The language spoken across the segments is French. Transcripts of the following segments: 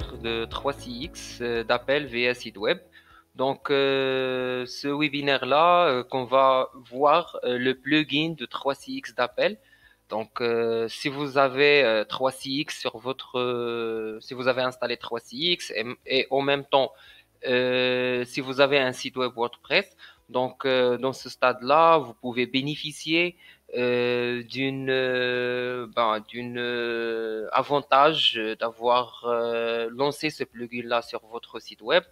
webinaire de 3CX d'appel via site web. Donc, ce webinaire-là, qu'on va voir le plugin de 3CX d'appel. Donc, si vous avez 3CX sur votre, si vous avez installé 3CX et en même temps, si vous avez un site web WordPress, donc dans ce stade-là, vous pouvez bénéficier d'une avantage d'avoir lancé ce plugin-là sur votre site web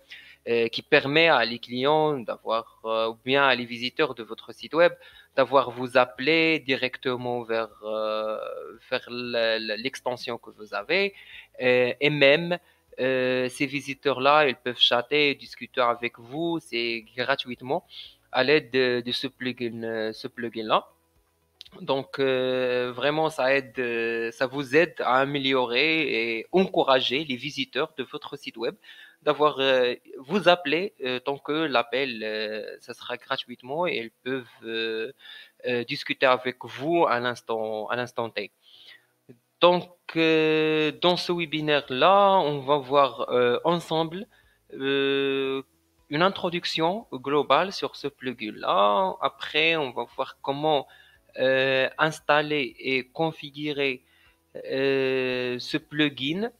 qui permet à les clients d'avoir ou bien à les visiteurs de votre site web d'avoir vous appeler directement vers l'extension que vous avez et même ces visiteurs-là, ils peuvent chatter et discuter avec vous, c'est gratuitement à l'aide de ce plugin-là. Donc vraiment, ça vous aide à améliorer et encourager les visiteurs de votre site web d'avoir vous appeler tant que l'appel ça sera gratuitement et ils peuvent discuter avec vous à l'instant T. Donc dans ce webinaire là, on va voir ensemble euh, une introduction globale sur ce plugin là. Après, on va voir comment installer et configurer ce plugin.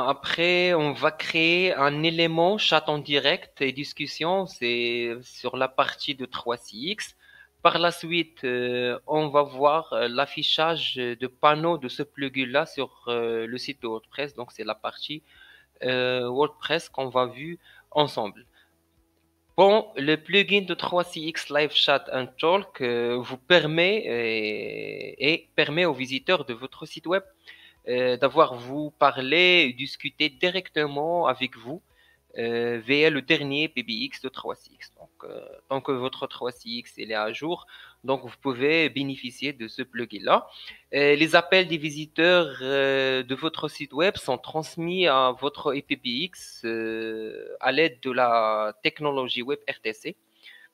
Après, on va créer un élément chat en direct et discussion, c'est sur la partie de 3CX. Par la suite, on va voir l'affichage de panneaux de ce plugin-là sur le site de WordPress. Donc, c'est la partie WordPress qu'on va voir ensemble. Bon, le plugin de 3CX Live Chat and Talk vous permet et permet aux visiteurs de votre site web d'avoir vous parler et discuter directement avec vous via le dernier PBX de 3CX. Donc, tant que votre 3CX est à jour, donc vous pouvez bénéficier de ce plugin-là. Les appels des visiteurs de votre site web sont transmis à votre PBX à l'aide de la technologie WebRTC.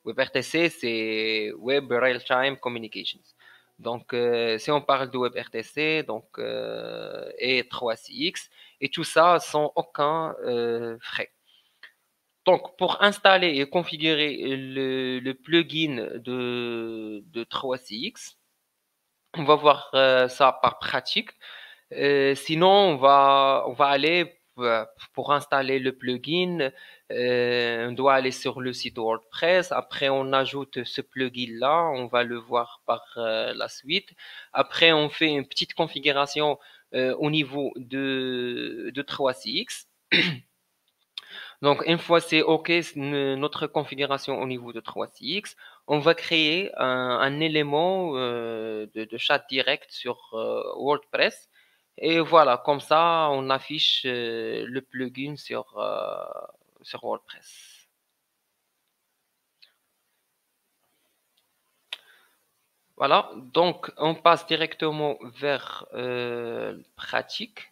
WebRTC, c'est Web Real-Time Communications. Donc, si on parle de WebRTC, donc, et 3CX, et tout ça sans aucun frais. Donc, pour installer et configurer le plugin de 3CX, on va voir ça par pratique. Sinon, on va aller pour installer le plugin. On doit aller sur le site WordPress. Après, on ajoute ce plugin-là. On va le voir par la suite. Après, on fait une petite configuration au niveau de 3CX. Donc, une fois c'est OK, notre configuration au niveau de 3CX, on va créer un élément de chat direct sur WordPress. Et voilà, comme ça, on affiche le plugin sur WordPress. Voilà, donc on passe directement vers pratique.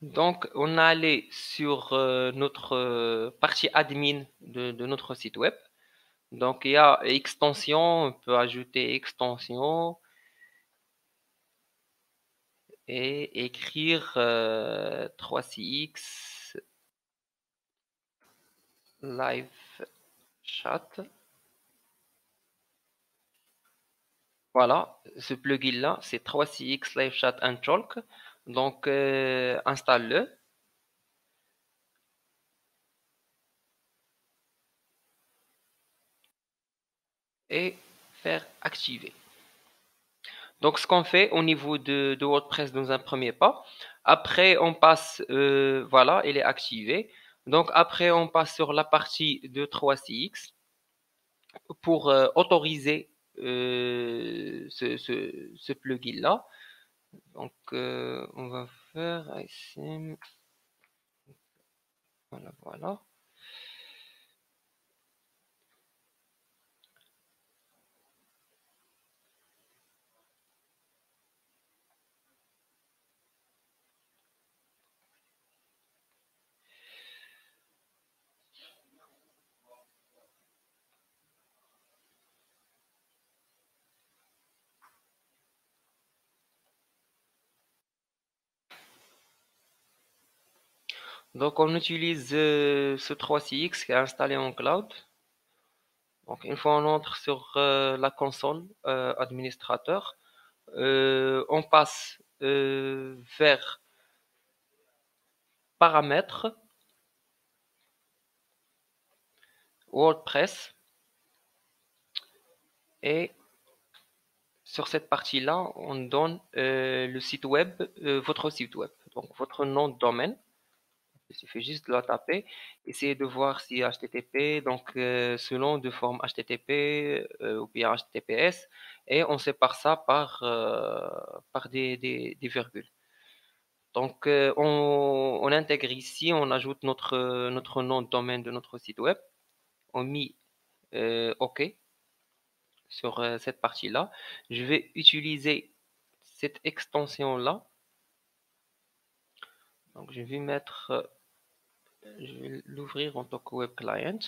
Donc, on a allé sur notre partie admin de notre site web. Donc, il y a extension, on peut ajouter extension et écrire 3CX Live Chat. Voilà, ce plugin-là, c'est 3CX Live Chat and Talk. Donc, installe-le. Et faire activer. Donc, ce qu'on fait au niveau de WordPress dans un premier pas, après on passe, voilà, il est activé. Donc, après on passe sur la partie de 3CX pour autoriser ce plugin-là. Donc, on va faire ici, voilà, voilà. Donc, on utilise ce 3CX qui est installé en cloud. Donc, une fois on entre sur la console administrateur, on passe vers paramètres, WordPress, et sur cette partie-là, on donne le site web, votre site web, donc votre nom de domaine. Il suffit juste de la taper, essayer de voir si HTTP, donc selon de forme HTTP ou bien HTTPS, et on sépare ça par des virgules. Donc on intègre ici, on ajoute notre nom de domaine de notre site web, on met OK sur cette partie-là. Je vais utiliser cette extension-là. Donc je vais je vais l'ouvrir en tant que web client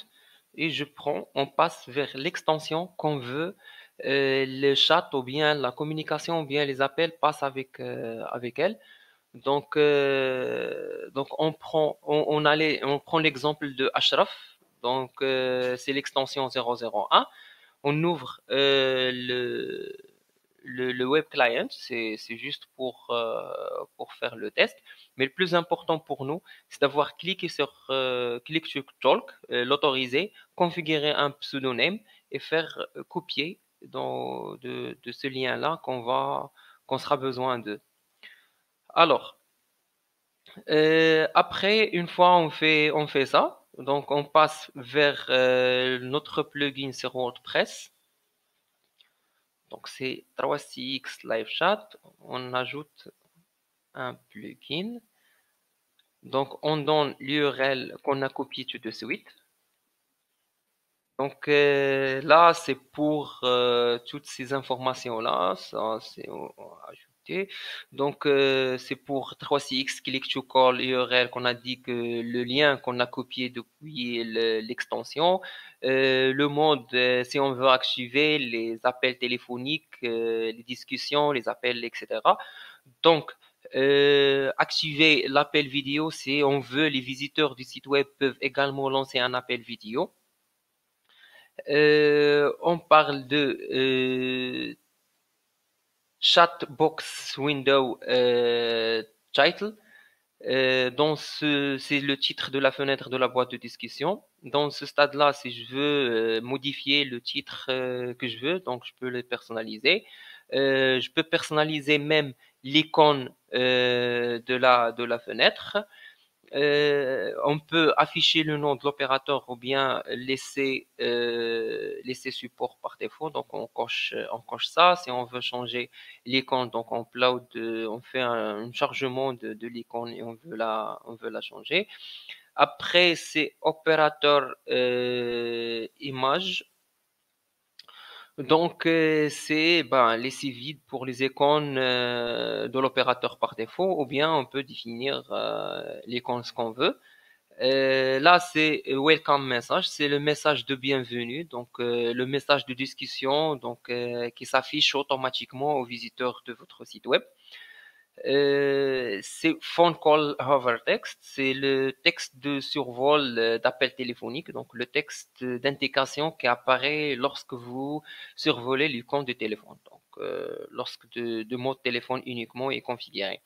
et on passe vers l'extension qu'on veut, le chat ou bien la communication ou bien les appels passent avec elle. Donc on prend l'exemple de Ashraf. Donc c'est l'extension 001. On ouvre le web client, c'est juste pour faire le test. Mais le plus important pour nous, c'est d'avoir cliqué sur Click to Talk, l'autoriser, configurer un pseudonyme et faire copier de ce lien-là qu'on sera besoin de. Alors, après, une fois on fait ça, donc on passe vers notre plugin sur WordPress. Donc c'est 3CX Live Chat. On ajoute un plugin. Donc on donne l'URL qu'on a copié tout de suite. Donc là, c'est pour toutes ces informations-là. Ça, c'est ajouté. Donc c'est pour 3CX Click to Call URL qu'on a dit que le lien qu'on a copié depuis l'extension. Le mode, si on veut activer les appels téléphoniques, les discussions, les appels, etc. Donc, activer l'appel vidéo, si on veut, les visiteurs du site web peuvent également lancer un appel vidéo. On parle de Chatbox Window Title. C'est le titre de la fenêtre de la boîte de discussion. Dans ce stade-là, si je veux modifier le titre que je veux, donc je peux le personnaliser. Je peux personnaliser même l'icône de la fenêtre. On peut afficher le nom de l'opérateur ou bien laisser support par défaut. Donc on coche ça. Si on veut changer l'icône, donc on upload, on fait un chargement de l'icône et on veut la changer. Après c'est opérateur image. Donc, c'est laisser vide pour les icônes de l'opérateur par défaut, ou bien on peut définir l'icône ce qu'on veut. Là, c'est welcome message, c'est le message de bienvenue, donc le message de discussion, donc qui s'affiche automatiquement aux visiteurs de votre site web. C'est phone call hover text, c'est le texte de survol d'appel téléphonique, donc le texte d'indication qui apparaît lorsque vous survolez le compte de téléphone, donc lorsque de mode téléphone uniquement est configuré.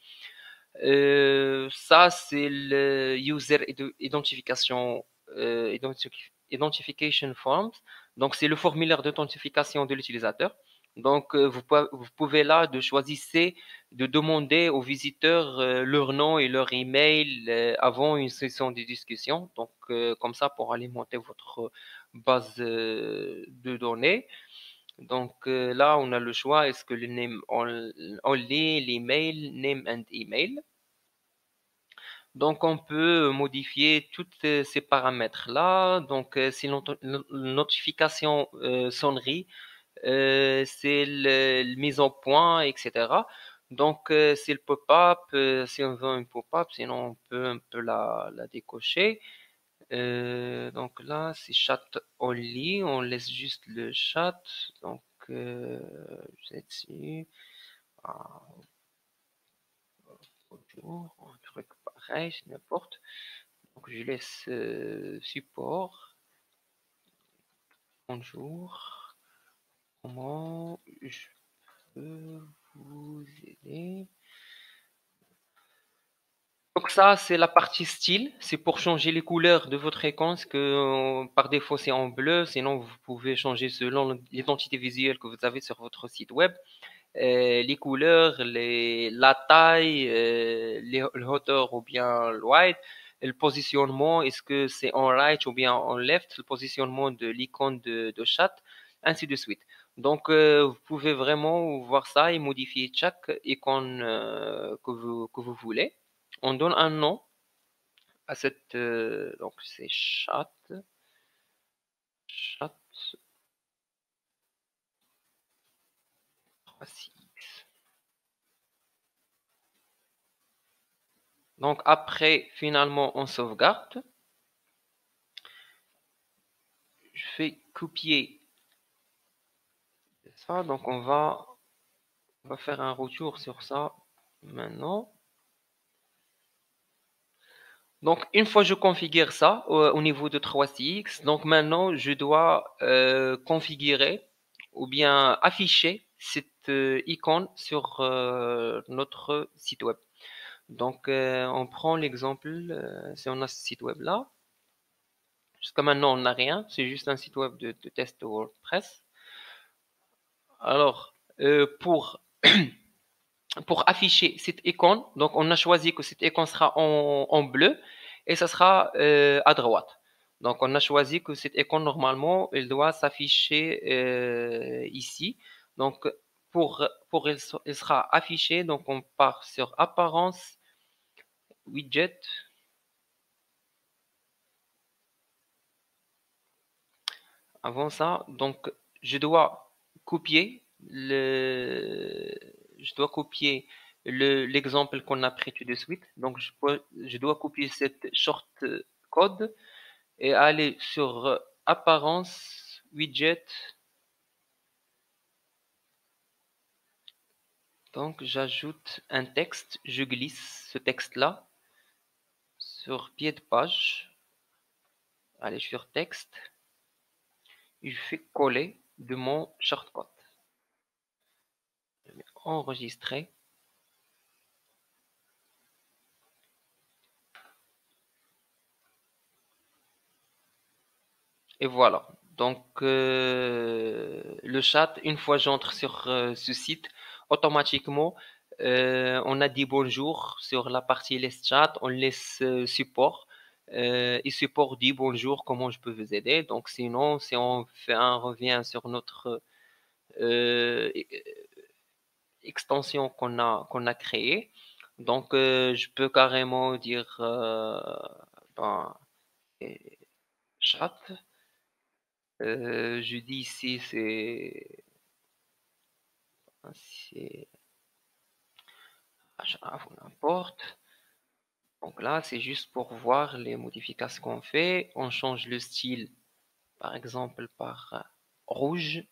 Ça, c'est le User Identification, Identification Forms. Donc, c'est le formulaire d'authentification de l'utilisateur. Donc, vous pouvez là de choisir de demander aux visiteurs leur nom et leur email avant une session de discussion. Donc, comme ça, pour alimenter votre base de données. Donc là, on a le choix. Est-ce que le name only, l'email, name and email. Donc, on peut modifier tous ces paramètres-là. Donc, c'est notification sonnerie, c'est le mise au point, etc. Donc, c'est le pop-up. Si on veut un pop-up, sinon on peut un peu la décocher. Donc là, c'est chat only. On laisse juste le chat. Donc, je vais dessus. Bonjour, un truc pareil, c'est n'importe. Donc, je laisse support. Bonjour. Comment je peux vous aider? Donc ça, c'est la partie style. C'est pour changer les couleurs de votre écran. Parce que par défaut, c'est en bleu. Sinon, vous pouvez changer selon l'identité visuelle que vous avez sur votre site web. Les couleurs, la taille, le hauteur ou bien le wide, le positionnement, est-ce que c'est en right ou bien en left, le positionnement de l'icône de chat, ainsi de suite. Donc, vous pouvez vraiment voir ça et modifier chaque icône que vous voulez. On donne un nom à cette, donc c'est chat 3.6. Donc après, finalement, on sauvegarde. Je fais copier ça. Donc on va faire un retour sur ça maintenant. Donc une fois que je configure ça au niveau de 3CX, donc maintenant je dois configurer ou bien afficher cette icône sur notre site web. Donc on prend l'exemple, si on a ce site web là. Jusqu'à maintenant on n'a rien, c'est juste un site web de test de WordPress. Alors pour afficher cette icône, donc on a choisi que cette icône sera en bleu et ça sera à droite. Donc on a choisi que cette icône normalement elle doit s'afficher ici. Donc pour elle sera affichée, donc on part sur apparence, widget. Avant ça, donc je dois copier le, je dois copier l'exemple qu'on a pris tout de suite. Donc je dois copier cette short code et aller sur apparence, widget. Donc j'ajoute un texte, je glisse ce texte-là sur pied de page. Allez sur texte. Je fais coller de mon shortcode. Je mets enregistrer. Et voilà. Donc, le chat, une fois j'entre sur ce site, automatiquement, on a dit bonjour sur la partie laisse chat, on laisse support. Et support dit bonjour, comment je peux vous aider. Donc, sinon, si on fait un revient sur notre extension qu'on a créée, donc je peux carrément dire ben, chat. Je dis ici, c'est Ashraf ou n'importe. Donc là, c'est juste pour voir les modifications qu'on fait. On change le style, par exemple, par rouge.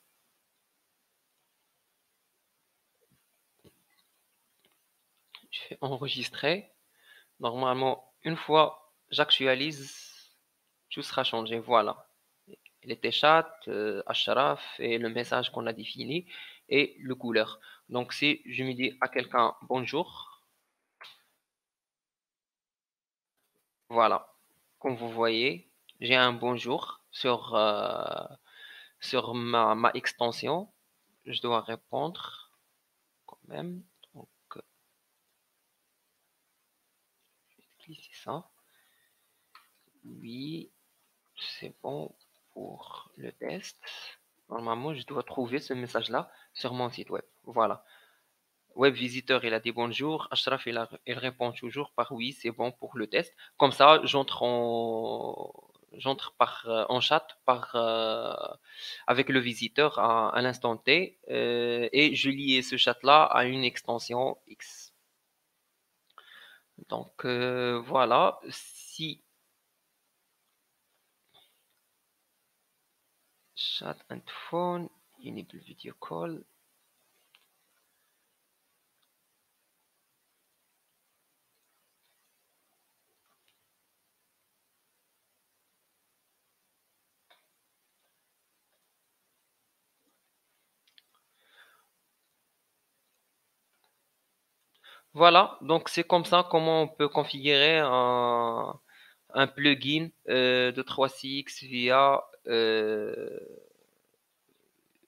Je fais enregistrer. Normalement, une fois j'actualise, tout sera changé. Voilà. Il était chat, Ashraf et le message qu'on a défini et le couleur. Donc si je me dis à quelqu'un bonjour, voilà. Comme vous voyez, j'ai un bonjour sur ma extension. Je dois répondre quand même. Donc, c'est ça. Oui, c'est bon pour le test. Normalement, je dois trouver ce message-là sur mon site web. Voilà. Web visiteur, il a dit bonjour. Ashraf, il répond toujours par oui, c'est bon pour le test. Comme ça, j'entre en chat avec le visiteur à l'instant T et je lie ce chat-là à une extension X. Donc voilà, si chat and phone, enable video call. Voilà, donc c'est comme ça comment on peut configurer un plugin de 3CX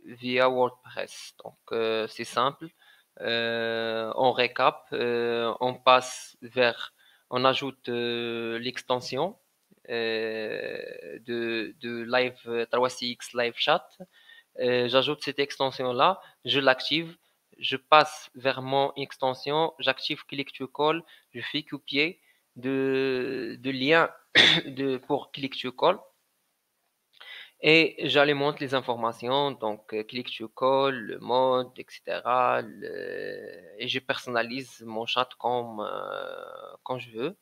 via WordPress. Donc c'est simple. On récap, on ajoute l'extension de Live 3CX Live Chat. J'ajoute cette extension-là, je l'active, je passe vers mon extension, j'active Click to Call, je fais copier de lien pour Click to Call et j'alimente les informations, donc Click to Call, le mode, etc. Et je personnalise mon chat comme je veux,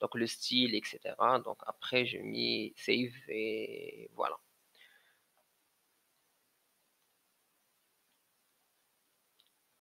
donc le style, etc. Donc après, je mets Save et voilà.